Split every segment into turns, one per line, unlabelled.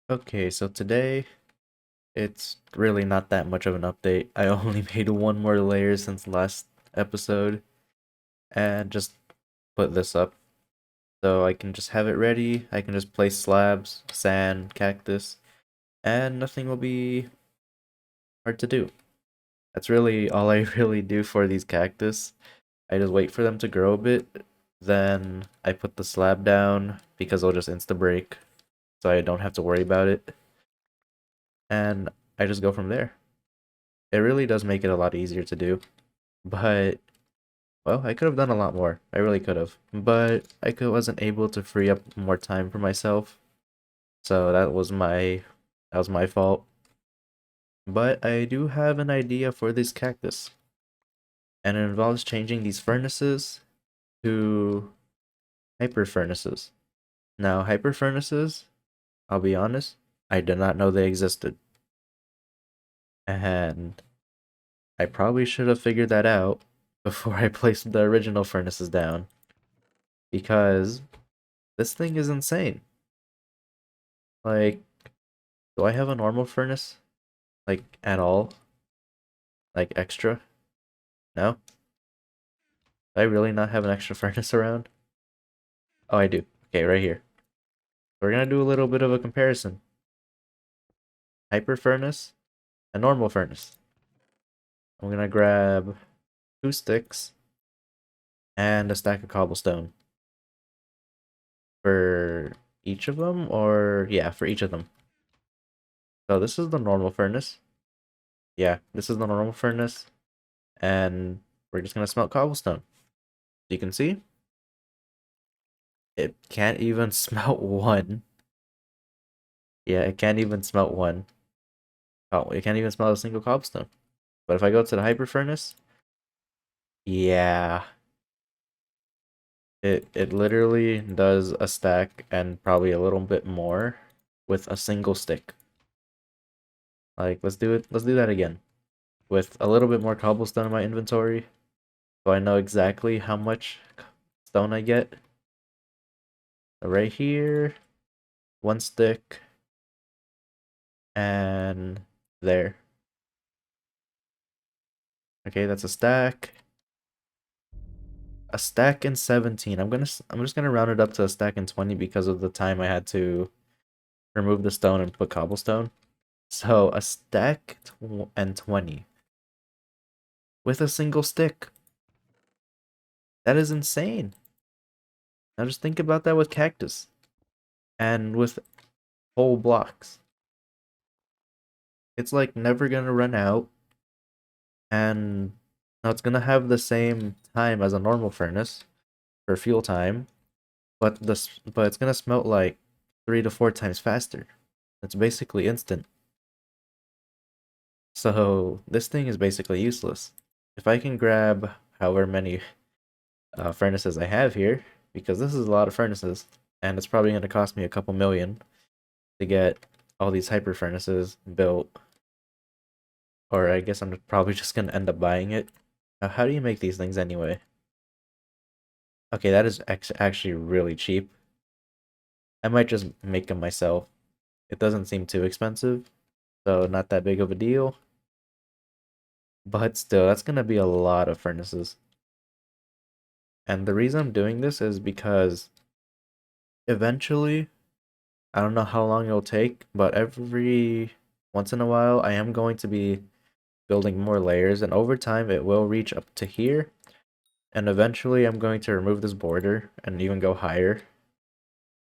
Okay, so today it's really not that much of an update. I only made one more layer since last episode and just put this up so I can just have it ready. I can just place slabs, sand, cactus, and nothing will be hard to do. That's really all I really do for these cactus. I just wait for them to grow a bit, then I put the slab down because it'll just insta break so I don't have to worry about it. And I just go from there. It really does make it a lot easier to do, but well, I could have done a lot more. I really could have, but wasn't able to free up more time for myself. So that was my fault. But I do have an idea for this cactus, and it involves changing these furnaces to hyper furnaces. Now, hyper furnaces, I'll be honest, I did not know they existed. And I probably should have figured that out before I placed the original furnaces down. Because this thing is insane. Like, do I have a normal furnace? Like, at all? Like, extra? No? Do I really not have an extra furnace around? Oh, I do. Okay, right here. We're gonna do a little bit of a comparison. Hyper furnace and normal furnace. I'm gonna grab 2 sticks and a stack of cobblestone. For each of them? Or, yeah, for each of them. So this is the normal furnace. Yeah, this is the normal furnace. And we're just gonna smelt cobblestone. You can see, it can't even smelt one. Yeah, it can't even smelt one. Oh, it can't even smelt a single cobblestone. But if I go to the hyper furnace, yeah, it literally does a stack and probably a little bit more with a single stick. Like, let's do it. Let's do that again with a little bit more cobblestone in my inventory, so I know exactly how much stone I get. So right here, 1 stick, and there. Okay, that's a stack. A stack and 17. I'm just gonna round it up to a stack and 20 because of the time I had to remove the stone and put cobblestone. So a stack and 20 with a single stick. That is insane. Now just think about that with cactus and with whole blocks. It's like never gonna run out, and now it's gonna have the same time as a normal furnace for fuel time, but it's gonna smelt like 3 to 4 times faster. It's basically instant. So this thing is basically useless. If I can grab however many furnaces I have here, because this is a lot of furnaces, and it's probably going to cost me a couple million to get all these hyper furnaces built, or I guess I'm probably just going to end up buying it. How do you make these things anyway? Okay, that is actually really cheap. I might just make them myself. It doesn't seem too expensive, so not that big of a deal. But still, that's gonna be a lot of furnaces. And the reason I'm doing this is because eventually, I don't know how long it'll take, but every once in a while, I am going to be building more layers, and over time, it will reach up to here. And eventually, I'm going to remove this border and even go higher.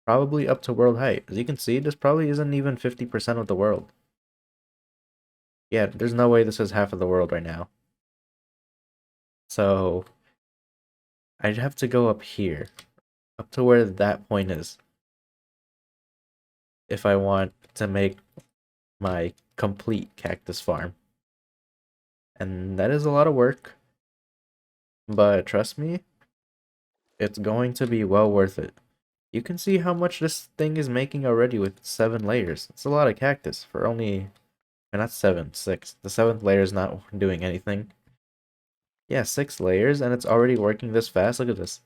Probably up to world height. As you can see, this probably isn't even 50% of the world. Yeah, there's no way this is half of the world right now. So, I'd have to go up here, up to where that point is, if I want to make my complete cactus farm. And that is a lot of work, but trust me, it's going to be well worth it. You can see how much this thing is making already with 7 layers. It's a lot of cactus for only, not 7, 6. The 7th layer is not doing anything. Yeah, 6 layers, and it's already working this fast. Look at this.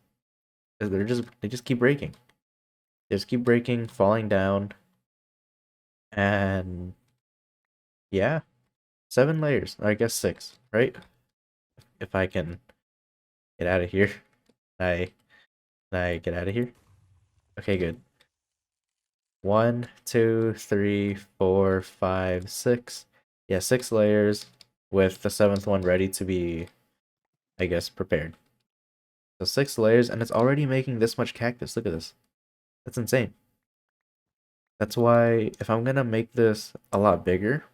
They just keep breaking. They just keep breaking, falling down. And yeah, 7 layers. Or I guess 6, right? If I can get out of here. I can I get out of here? Okay, good. 1, 2, 3, 4, 5, 6. Yeah, 6 layers with the 7th one ready to be, I guess, prepared. So 6 layers, and it's already making this much cactus. Look at this. That's insane. That's why if I'm gonna make this a lot bigger,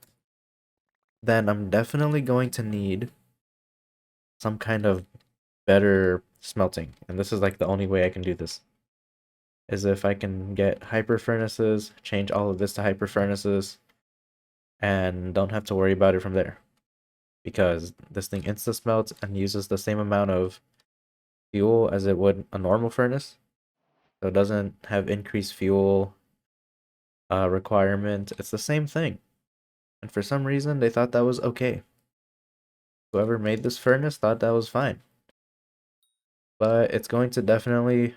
then I'm definitely going to need some kind of better smelting. And this is like the only way I can do this. Is if I can get hyper furnaces, change all of this to hyper furnaces, and don't have to worry about it from there. Because this thing insta smelts and uses the same amount of fuel as it would a normal furnace. So it doesn't have increased fuel requirement. It's the same thing. And for some reason, they thought that was okay. Whoever made this furnace thought that was fine. But it's going to definitely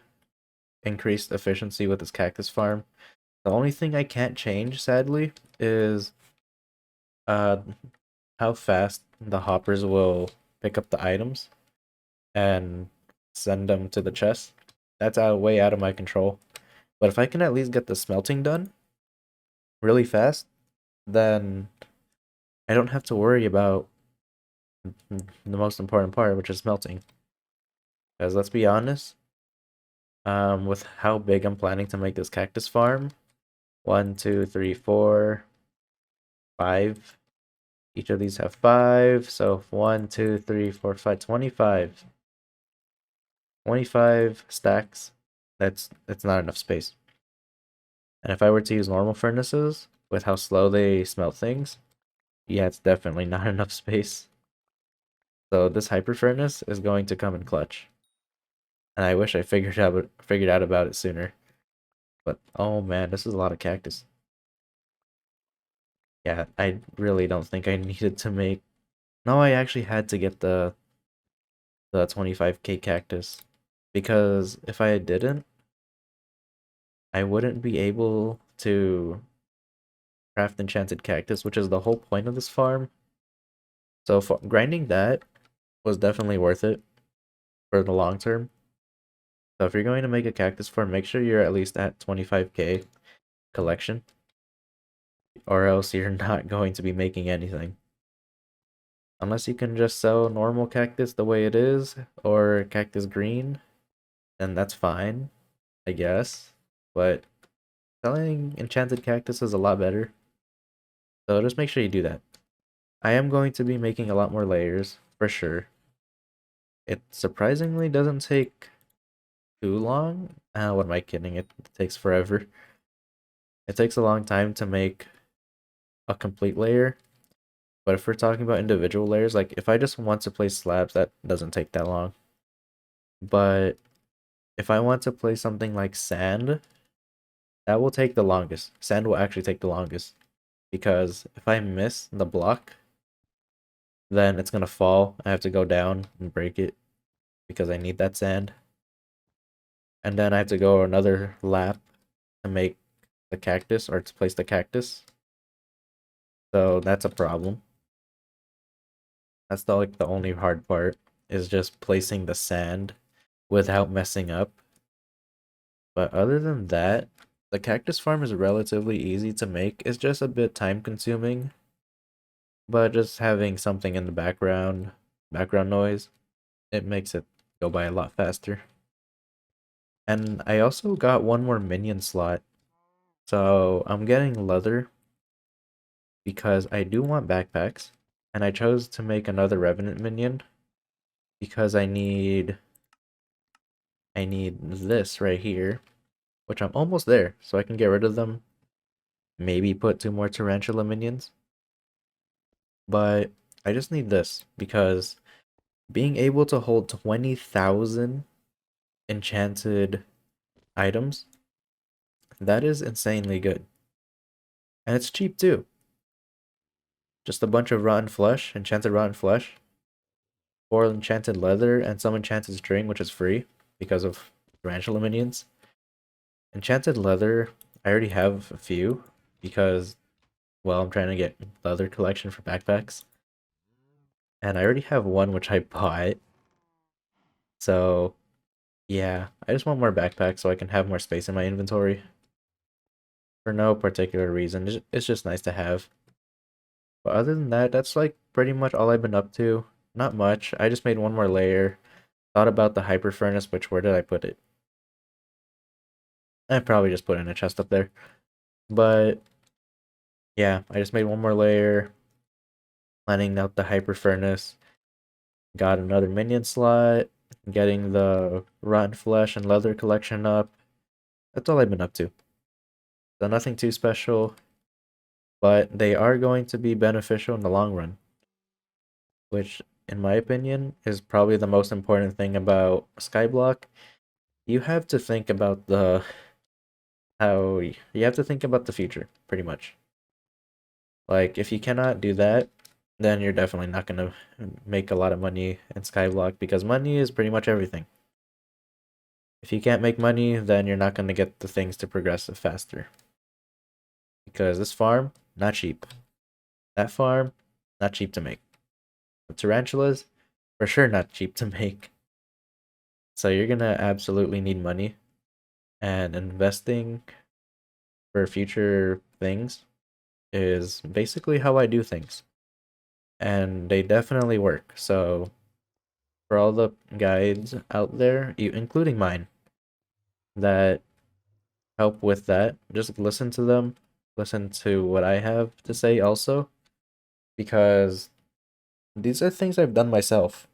increase efficiency with this cactus farm. The only thing I can't change, sadly, is uh, how fast the hoppers will pick up the items and send them to the chest. That's way out of my control. But if I can at least get the smelting done really fast, then I don't have to worry about the most important part, which is smelting. Because let's be honest, with how big I'm planning to make this cactus farm, 1, 2, 3, 4, 5. Each of these have 5, so 1, 2, 3, 4, 5, 25. 25 stacks. That's not enough space. And if I were to use normal furnaces, with how slow they smelt things, yeah, it's definitely not enough space. So this hyper furnace is going to come in clutch. And I wish I figured out about it sooner. But oh man, this is a lot of cactus. Yeah, I really don't think I needed to make. No, I actually had to get the 25k cactus, because if I didn't, I wouldn't be able to craft enchanted cactus, which is the whole point of this farm. So for grinding that was definitely worth it for the long term. So if you're going to make a cactus farm, make sure you're at least at 25k collection, or else you're not going to be making anything. Unless you can just sell normal cactus the way it is, or cactus green, then that's fine, I guess. But selling enchanted cactus is a lot better. So just make sure you do that. I am going to be making a lot more layers, for sure. It surprisingly doesn't take too long. What am I kidding? It takes forever. It takes a long time to make a complete layer. But if we're talking about individual layers, like if I just want to place slabs, that doesn't take that long. But if I want to place something like sand, that will take the longest. Sand will actually take the longest. Because if I miss the block, then it's gonna fall. I have to go down and break it because I need that sand. And then I have to go another lap to make the cactus, or to place the cactus. So that's a problem. That's the only hard part, is just placing the sand without messing up. But other than that, the cactus farm is relatively easy to make. It's just a bit time consuming. But just having something in the background noise, it makes it go by a lot faster. And I also got one more minion slot. So I'm getting leather because I do want backpacks. And I chose to make another revenant minion because I need this right here, which I'm almost there, so I can get rid of them. Maybe put 2 more tarantula minions. But I just need this because being able to hold 20,000 enchanted items, that is insanely good. And it's cheap too. Just a bunch of rotten flesh, enchanted rotten flesh, 4 enchanted leather, and some enchanted string, which is free because of tarantula minions. Enchanted leather, I already have a few because well, I'm trying to get the other collection for backpacks. And I already have one which I bought. So, yeah, I just want more backpacks so I can have more space in my inventory. For no particular reason. It's just nice to have. But other than that, that's like pretty much all I've been up to. Not much. I just made one more layer. Thought about the hyper furnace, which where did I put it? I probably just put it in a chest up there. But yeah, I just made one more layer. Planning out the hyper furnace. Got another minion slot. Getting the rotten flesh and leather collection up. That's all I've been up to. So nothing too special. But they are going to be beneficial in the long run. Which, in my opinion, is probably the most important thing about Skyblock. You have to think about the how you have to think about the future, pretty much. Like, if you cannot do that, then you're definitely not gonna make a lot of money in Skyblock because money is pretty much everything. If you can't make money, then you're not gonna get the things to progress faster. Because this farm, not cheap. That farm, not cheap to make. The tarantulas, for sure not cheap to make. So you're gonna absolutely need money, and investing for future things is basically how I do things. And they definitely work. So for all the guides out there, including mine, that help with that, just listen to them, listen to what I have to say also, because these are things I've done myself.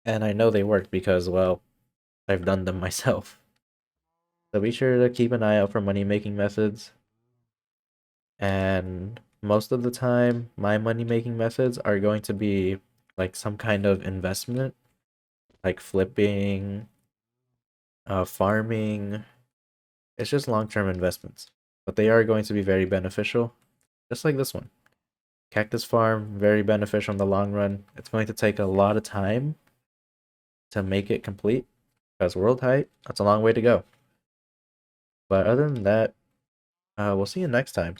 And I know they work because, well, I've done them myself. So be sure to keep an eye out for money making methods. And most of the time, my money making methods are going to be like some kind of investment, like flipping, farming. It's just long term investments, but they are going to be very beneficial, just like this one. Cactus farm, very beneficial in the long run. It's going to take a lot of time to make it complete because world height, that's a long way to go. But other than that, we'll see you next time.